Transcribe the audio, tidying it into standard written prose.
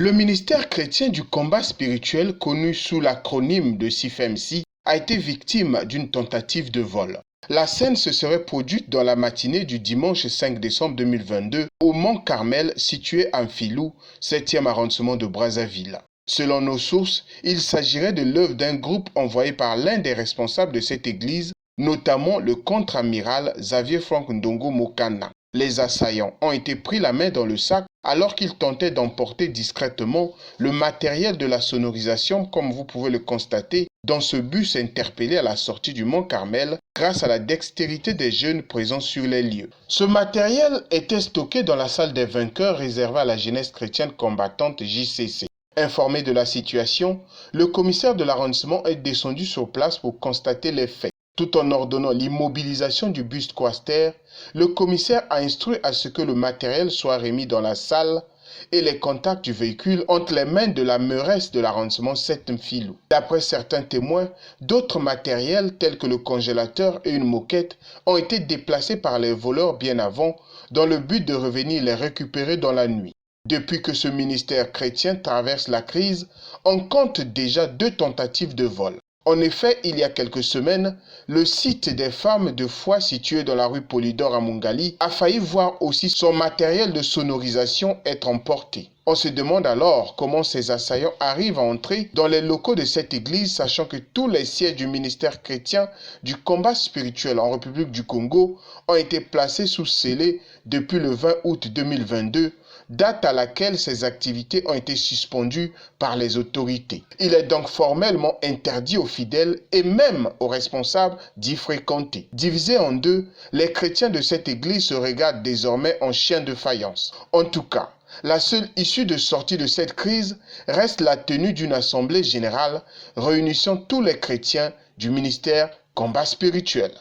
Le ministère chrétien du combat spirituel, connu sous l'acronyme de CIFMC, a été victime d'une tentative de vol. La scène se serait produite dans la matinée du dimanche 5 décembre 2022 au Mont Carmel, situé en Filou, 7e arrondissement de Brazzaville. Selon nos sources, il s'agirait de l'œuvre d'un groupe envoyé par l'un des responsables de cette église, notamment le contre-amiral Xavier Frank Ndongo Mokana. Les assaillants ont été pris la main dans le sac alors qu'ils tentaient d'emporter discrètement le matériel de la sonorisation, comme vous pouvez le constater, dans ce bus interpellé à la sortie du Mont Carmel grâce à la dextérité des jeunes présents sur les lieux. Ce matériel était stocké dans la salle des vainqueurs réservée à la jeunesse chrétienne combattante JCC. Informé de la situation, le commissaire de l'arrondissement est descendu sur place pour constater les faits. Tout en ordonnant l'immobilisation du bus Quaster, le commissaire a instruit à ce que le matériel soit remis dans la salle et les contacts du véhicule entre les mains de la mairesse de l'arrondissement 7 Filou. D'après certains témoins, d'autres matériels tels que le congélateur et une moquette ont été déplacés par les voleurs bien avant dans le but de revenir les récupérer dans la nuit. Depuis que ce ministère chrétien traverse la crise, on compte déjà 2 tentatives de vol. En effet, il y a quelques semaines, le site des femmes de foi situé dans la rue Polydore à Mungali a failli voir aussi son matériel de sonorisation être emporté. On se demande alors comment ces assaillants arrivent à entrer dans les locaux de cette église, sachant que tous les sièges du ministère chrétien du combat spirituel en République du Congo ont été placés sous scellé depuis le 20 août 2022, date à laquelle ces activités ont été suspendues par les autorités. Il est donc formellement interdit aux fidèles et même aux responsables d'y fréquenter. Divisés en deux, les chrétiens de cette église se regardent désormais en chiens de faïence. En tout cas, la seule issue de sortie de cette crise reste la tenue d'une assemblée générale réunissant tous les chrétiens du ministère combat spirituel.